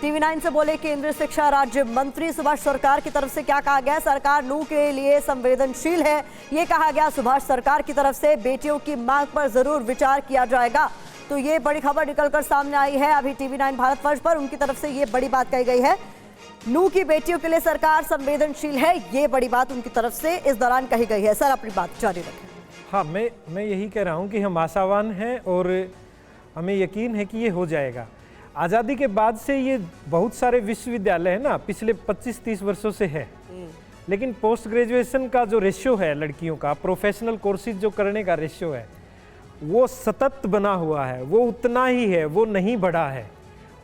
TV9 से बोले केंद्रीय शिक्षा राज्य मंत्री सुभाष सरकार की तरफ से क्या कहा गया। सरकार नू के लिए संवेदनशील है, ये कहा गया सुभाष सरकार की तरफ से। बेटियों की मांग पर जरूर विचार किया जाएगा। तो ये बड़ी खबर निकलकर सामने आई है अभी TV9 भारतवर्ष पर, उनकी तरफ से ये बड़ी बात कही गई है। नू की बेटियों के लिए सरकार संवेदनशील है, ये बड़ी बात उनकी तरफ से इस दौरान कही गई है। सर अपनी बात जारी रखें। हाँ, मैं यही कह रहा हूँ कि हम आशावान हैं और हमें यकीन है कि ये हो जाएगा। आज़ादी के बाद से ये बहुत सारे विश्वविद्यालय है ना, पिछले 25-30 वर्षों से है, लेकिन पोस्ट ग्रेजुएशन का जो रेशियो है लड़कियों का, प्रोफेशनल कोर्सेज जो करने का रेशियो है, वो सतत बना हुआ है, वो उतना ही है, वो नहीं बढ़ा है।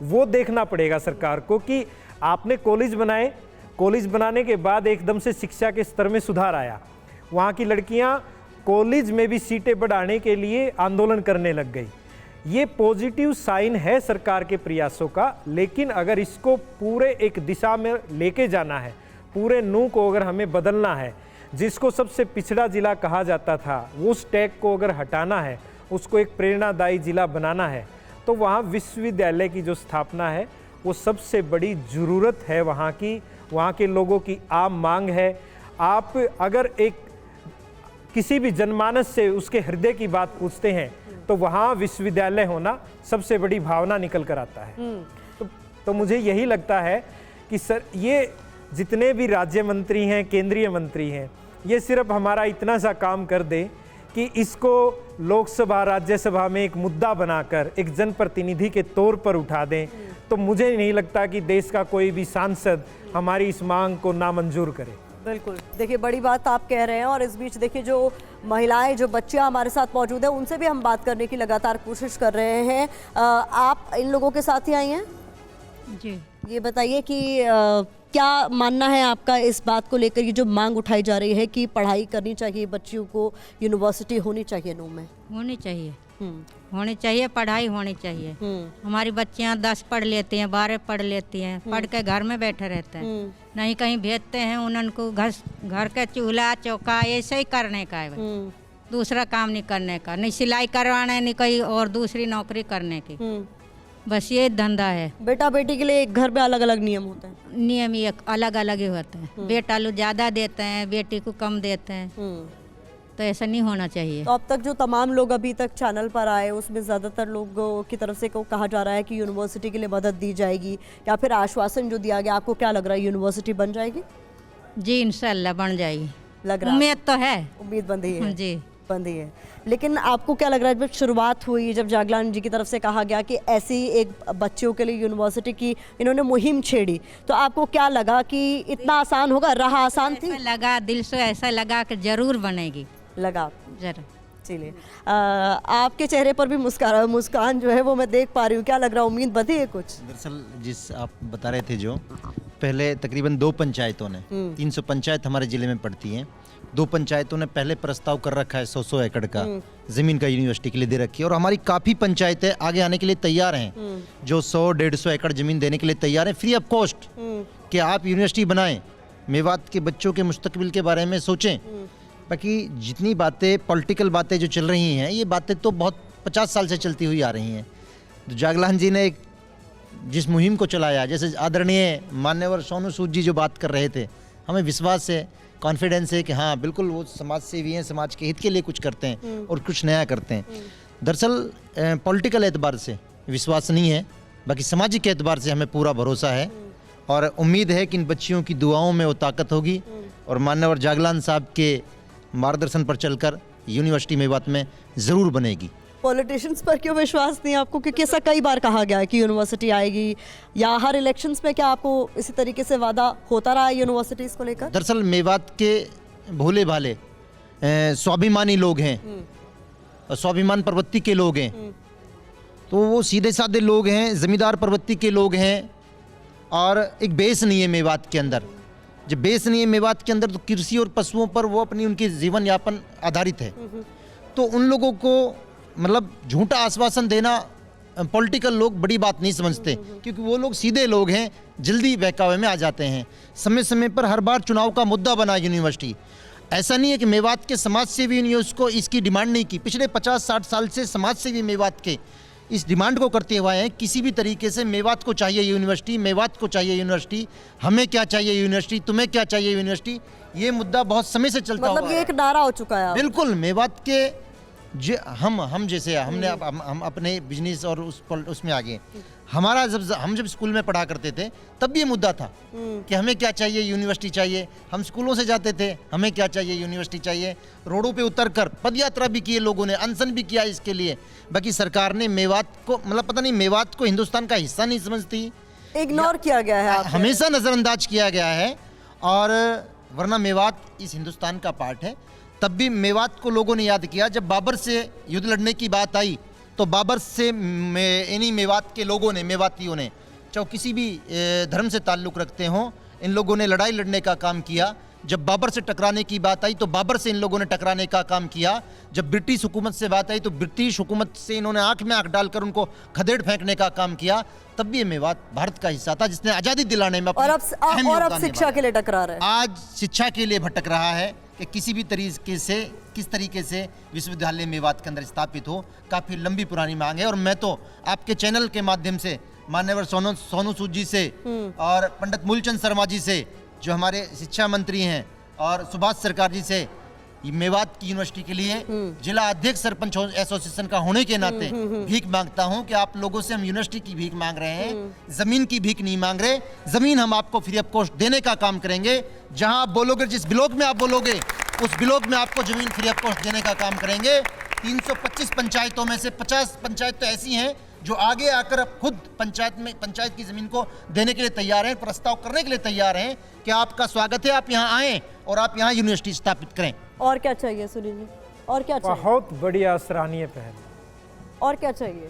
वो देखना पड़ेगा सरकार को कि आपने कॉलेज बनाए, कॉलेज बनाने के बाद एकदम से शिक्षा के स्तर में सुधार आया, वहाँ की लड़कियाँ कॉलेज में भी सीटें बढ़ाने के लिए आंदोलन करने लग गई। ये पॉजिटिव साइन है सरकार के प्रयासों का, लेकिन अगर इसको पूरे एक दिशा में लेके जाना है, पूरे नू को अगर हमें बदलना है, जिसको सबसे पिछड़ा जिला कहा जाता था, उस टैग को अगर हटाना है, उसको एक प्रेरणादायी जिला बनाना है, तो वहाँ विश्वविद्यालय की जो स्थापना है वो सबसे बड़ी ज़रूरत है। वहाँ के लोगों की आम मांग है। आप अगर एक किसी भी जनमानस से उसके हृदय की बात पूछते हैं तो वहाँ विश्वविद्यालय होना सबसे बड़ी भावना निकल कर आता है। तो मुझे यही लगता है कि सर, ये जितने भी राज्य मंत्री हैं, केंद्रीय मंत्री हैं, ये सिर्फ हमारा इतना सा काम कर दे कि इसको लोकसभा राज्यसभा में एक मुद्दा बनाकर एक जनप्रतिनिधि के तौर पर उठा दें, तो मुझे नहीं लगता कि देश का कोई भी सांसद हमारी इस मांग को नामंजूर करे। बिल्कुल, देखिए बड़ी बात आप कह रहे हैं। और इस बीच देखिए जो महिलाएं, जो बच्चियां हमारे साथ मौजूद हैं, उनसे भी हम बात करने की लगातार कोशिश कर रहे हैं। आप इन लोगों के साथ ही आई हैं जी। ये बताइए कि क्या मानना है आपका इस बात को लेकर, ये जो मांग उठाई जा रही है कि पढ़ाई करनी चाहिए, बच्चियों को यूनिवर्सिटी होनी चाहिए नू में? होनी चाहिए, होनी चाहिए, पढ़ाई होनी चाहिए। हमारी बच्चियां 10 पढ़ लेती हैं, 12 पढ़ लेती हैं, पढ़ के घर में बैठे रहते हैं, नहीं कहीं भेजते हैं उनको। घर के चूल्हा चौका ऐसे ही करने का है, दूसरा काम नहीं करने का, नहीं सिलाई करवाने, नहीं कहीं और दूसरी नौकरी करने की, बस ये धंधा है। बेटा बेटी के लिए एक घर में अलग अलग नियम होते हैं? नियम ये अलग अलग ही होते हैं। बेटा लोग ज़्यादा देते हैं, बेटी को कम देते हैं, तो ऐसा नहीं होना चाहिए। तो अब तक जो तमाम लोग अभी तक चैनल पर आए, उसमें ज़्यादातर लोगों की तरफ से कहा जा रहा है कि यूनिवर्सिटी के लिए मदद दी जाएगी, या फिर आश्वासन जो दिया गया, आपको क्या लग रहा है, यूनिवर्सिटी बन जाएगी? जी इंशाल्लाह बन जाएगी, लग रहा है, उम्मीद तो है, उम्मीद बंधी है जी, बंधी है। लेकिन आपको क्या लग रहा है, जब शुरुआत हुई, जब जागलान जी की तरफ से कहा गया कि ऐसी एक बच्चियों के लिए यूनिवर्सिटी की इन्होंने मुहिम छेड़ी, तो आपको क्या लगा कि इतना आसान होगा? रहा आसान थी? लगा, दिल से ऐसा लगा कि जरूर बनेगी, लगा जरूर। चलिए, आपके चेहरे पर भी मुस्कान जो है वो मैं देख पा रही हूँ। क्या लग रहा है, उम्मीद बंधी है कुछ? दरअसल जिस आप बता रहे थे, जो पहले तकरीबन 2 पंचायतों ने, 300 पंचायत हमारे ज़िले में पड़ती हैं, 2 पंचायतों ने पहले प्रस्ताव कर रखा है 100 एकड़ का ज़मीन का यूनिवर्सिटी के लिए दे रखी है, और हमारी काफ़ी पंचायतें आगे आने के लिए तैयार हैं, जो 100-150 एकड़ ज़मीन देने के लिए तैयार हैं फ्री ऑफ कॉस्ट, कि आप यूनिवर्सिटी बनाएं, मेवात के बच्चों के मुस्तकबिल के बारे में सोचें। बाकी जितनी बातें, पॉलिटिकल बातें जो चल रही हैं, ये बातें तो बहुत 50 साल से चलती हुई आ रही हैं। तो जागलान जी ने जिस मुहिम को चलाया, जैसे आदरणीय मान्यवर सोनू सूद जी जो बात कर रहे थे, हमें विश्वास है, कॉन्फिडेंस है कि हाँ बिल्कुल वो समाज सेवी हैं, समाज के हित के लिए कुछ करते हैं और कुछ नया करते हैं। दरअसल पॉलिटिकल एतबार से विश्वास नहीं है, बाकी सामाजिक एतबार से हमें पूरा भरोसा है, और उम्मीद है कि इन बच्चियों की दुआओं में वो ताकत होगी, और मान्यवर जागलान साहब के मार्गदर्शन पर चलकर यूनिवर्सिटी मेवात में ज़रूर बनेगी। पॉलिटिशियंस पर क्यों विश्वास नहीं आपको? क्योंकि ऐसा कई बार कहा गया है कि यूनिवर्सिटी आएगी, या हर इलेक्शंस में क्या आपको इसी तरीके से वादा होता रहा है यूनिवर्सिटीज़ को लेकर? दरअसल मेवात के भोले भाले स्वाभिमानी लोग हैं, और स्वाभिमान प्रवृत्ति के लोग हैं, तो वो सीधे साधे लोग हैं, ज़मींदार प्रवृत्ति के लोग हैं, और एक बेस नहीं है मेवात के अंदर। जब बेस नहीं है मेवात के अंदर, तो कृषि और पशुओं पर वो अपनी उनकी जीवन यापन आधारित है, तो उन लोगों को मतलब झूठा आश्वासन देना पॉलिटिकल लोग बड़ी बात नहीं समझते, क्योंकि वो लोग सीधे लोग हैं, जल्दी बहकावे में आ जाते हैं। समय समय पर हर बार चुनाव का मुद्दा बना यूनिवर्सिटी। ऐसा नहीं है कि मेवात के समाज सेवी ने उसको इसकी डिमांड नहीं की। पिछले 50-60 साल से समाज सेवी मेवात के इस डिमांड को करते हुए आए हैं, किसी भी तरीके से मेवात को चाहिए यूनिवर्सिटी, मेवात को चाहिए यूनिवर्सिटी, हमें क्या चाहिए यूनिवर्सिटी, तुम्हें क्या चाहिए यूनिवर्सिटी, ये मुद्दा बहुत समय से चलता हुआ मतलब ये एक नारा हो चुका है। बिल्कुल मेवात के हम जैसे हमने हम अपने बिजनेस और उसमें आगे, हमारा हम जब स्कूल में पढ़ा करते थे तब भी ये मुद्दा था कि हमें क्या चाहिए यूनिवर्सिटी चाहिए। हम स्कूलों से जाते थे, हमें क्या चाहिए यूनिवर्सिटी चाहिए, रोडों पे उतरकर पदयात्रा भी किए लोगों ने, अनशन भी किया इसके लिए। बाकी सरकार ने मेवात को मतलब पता नहीं मेवात को हिंदुस्तान का हिस्सा नहीं समझती, इग्नोर किया गया है, हमेशा नज़रअंदाज किया गया है। और वरना मेवात इस हिंदुस्तान का पार्ट है। तब भी मेवात को लोगों ने याद किया जब बाबर से युद्ध लड़ने की बात आई, तो बाबर से इन्हीं मेवात के लोगों ने, मेवातियों ने, चाहे किसी भी धर्म से ताल्लुक़ रखते हों, इन लोगों ने लड़ाई लड़ने का काम किया। जब बाबर से टकराने की बात आई तो बाबर से इन लोगों ने टकराने का काम किया। जब ब्रिटिश हुकूमत से बात आई तो ब्रिटिश हुकूमत से इन्होंने आंख में आंख डालकर उनको खदेड़ फेंकने का काम किया। तब भी ये मेवात भारत का हिस्सा था जिसने आज़ादी दिलाने में और अब शिक्षा के लिए टकरा रहा है। आज शिक्षा के लिए भटक रहा है कि किसी भी तरीके से किस तरीके से विश्वविद्यालय मेवात के अंदर स्थापित हो। काफ़ी लंबी पुरानी मांग है और मैं तो आपके चैनल के माध्यम से मान्यवर सोनू सूद जी से और पंडित मूलचंद शर्मा जी से जो हमारे शिक्षा मंत्री हैं और सुभाष सरकार जी से मेवात की यूनिवर्सिटी के लिए जिला अध्यक्ष सरपंच एसोसिएशन का होने के नाते भीख मांगता हूं कि आप लोगों से हम यूनिवर्सिटी की भीख मांग रहे हैं, जमीन की भीख नहीं मांग रहे। जमीन हम आपको फ्री ऑफ कॉस्ट देने का काम करेंगे। जहां आप बोलोगे, जिस ब्लॉक में आप बोलोगे उस ब्लॉक में आपको जमीन फ्री ऑफ कॉस्ट देने का काम करेंगे। 325 पंचायतों में से 50 पंचायत तो ऐसी हैं जो आगे आकर अब खुद पंचायत की जमीन को देने के लिए तैयार हैं, प्रस्ताव करने के लिए तैयार हैं कि आपका स्वागत है, आप यहाँ आएँ और आप यहाँ यूनिवर्सिटी स्थापित करें। और क्या चाहिए सुनील जी, और क्या चाहिए? बहुत बढ़िया सराहनीय पहल। और क्या चाहिए?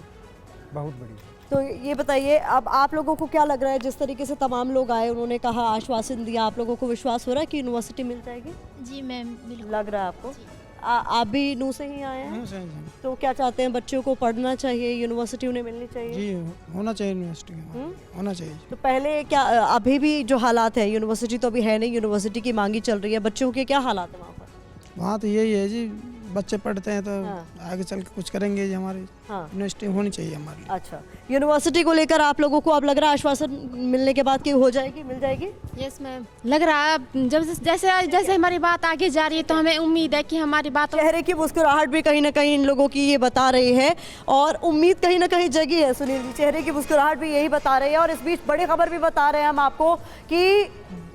बहुत बढ़िया। तो ये बताइए, अब आप लोगों को क्या लग रहा है, जिस तरीके से तमाम लोग आए, उन्होंने कहा, आश्वासन दिया, आप लोगों को विश्वास हो रहा है कि यूनिवर्सिटी मिल जाएगी? जी मैम, बिल्कुल लग रहा है आपको? आप भी नू से ही आए हैं? तो क्या चाहते हैं, बच्चों को पढ़ना चाहिए, यूनिवर्सिटी उन्हें मिलनी चाहिए? जी होना चाहिए, यूनिवर्सिटी होना चाहिए। तो पहले क्या, अभी भी जो हालात है, यूनिवर्सिटी तो अभी है नहीं, यूनिवर्सिटी की मांगी चल रही है, बच्चों के क्या हालात है वहाँ पर? वहाँ तो यही है जी, बच्चे पढ़ते हैं तो आगे चल के कुछ करेंगे जी। हमारी यूनिवर्सिटी होनी चाहिए हमारे लिए। अच्छा, यूनिवर्सिटी को लेकर आप लोगों को अब लग रहा है आश्वासन मिलने के बाद कि हो जाएगी, मिल जाएगी? यस मैम, लग रहा है जब जैसे हमारी बात आगे जा रही है तो हमें उम्मीद है कि हमारी बात। चेहरे की मुस्कुराहट भी कहीं ना कहीं इन लोगों की ये बता रही है और उम्मीद कहीं ना कहीं जगी है। सुनील जी, चेहरे की मुस्कुराहट भी यही बता रही है। और इस बीच बड़ी खबर भी बता रहे हैं हम आपको कि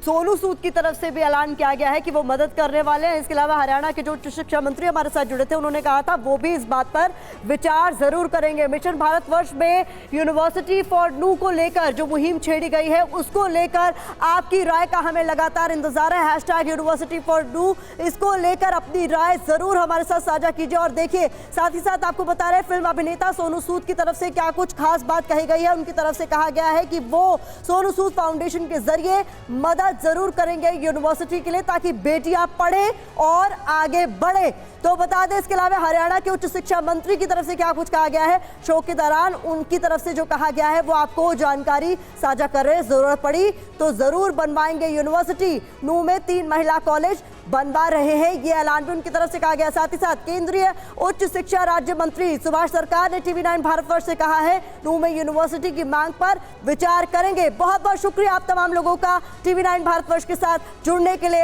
सोनू सूद की तरफ से भी ऐलान किया गया है कि वो मदद करने वाले हैं। इसके अलावा हरियाणा के जो उच्च शिक्षा मंत्री हमारे साथ जुड़े थे, उन्होंने कहा था वो भी इस बात पर विचार जरूर करेंगे। मिशन भारतवर्ष में यूनिवर्सिटी फॉर नू को लेकर जो मुहिम छेड़ी गई है, उसको लेकर आपकी राय का हमें लगातार इंतजार है। हैशटैग यूनिवर्सिटी फॉर नू, इसको लेकर अपनी राय जरूर हमारे साथ साझा कीजिए। और देखिए, साथ ही साथ आपको बता रहे हैं, फिल्म अभिनेता सोनू सूद की तरफ से क्या कुछ खास बात कही गई है। उनकी तरफ से कहा गया है कि वो सोनू सूद फाउंडेशन के जरिए मदद जरूर करेंगे यूनिवर्सिटी के लिए, ताकि बेटियां पढ़े और आगे बढ़े। तो बता दें, इसके अलावा हरियाणा के उच्च शिक्षा मंत्री की तरफ से क्या कुछ कहा गया है, शो के दौरान उनकी तरफ से जो कहा गया है वो आपको जानकारी साझा कर रहे हैं। जरूरत पड़ी तो जरूर बनवाएंगे यूनिवर्सिटी। नू में 3 महिला कॉलेज बनवा रहे हैं, ये ऐलान भी उनकी तरफ से कहा गया। साथ ही साथ केंद्रीय उच्च शिक्षा राज्य मंत्री सुभाष सरकार ने TV9 भारतवर्ष से कहा है, नू में यूनिवर्सिटी की मांग पर विचार करेंगे। बहुत बहुत शुक्रिया आप तमाम लोगों का TV9 भारतवर्ष के साथ जुड़ने के लिए।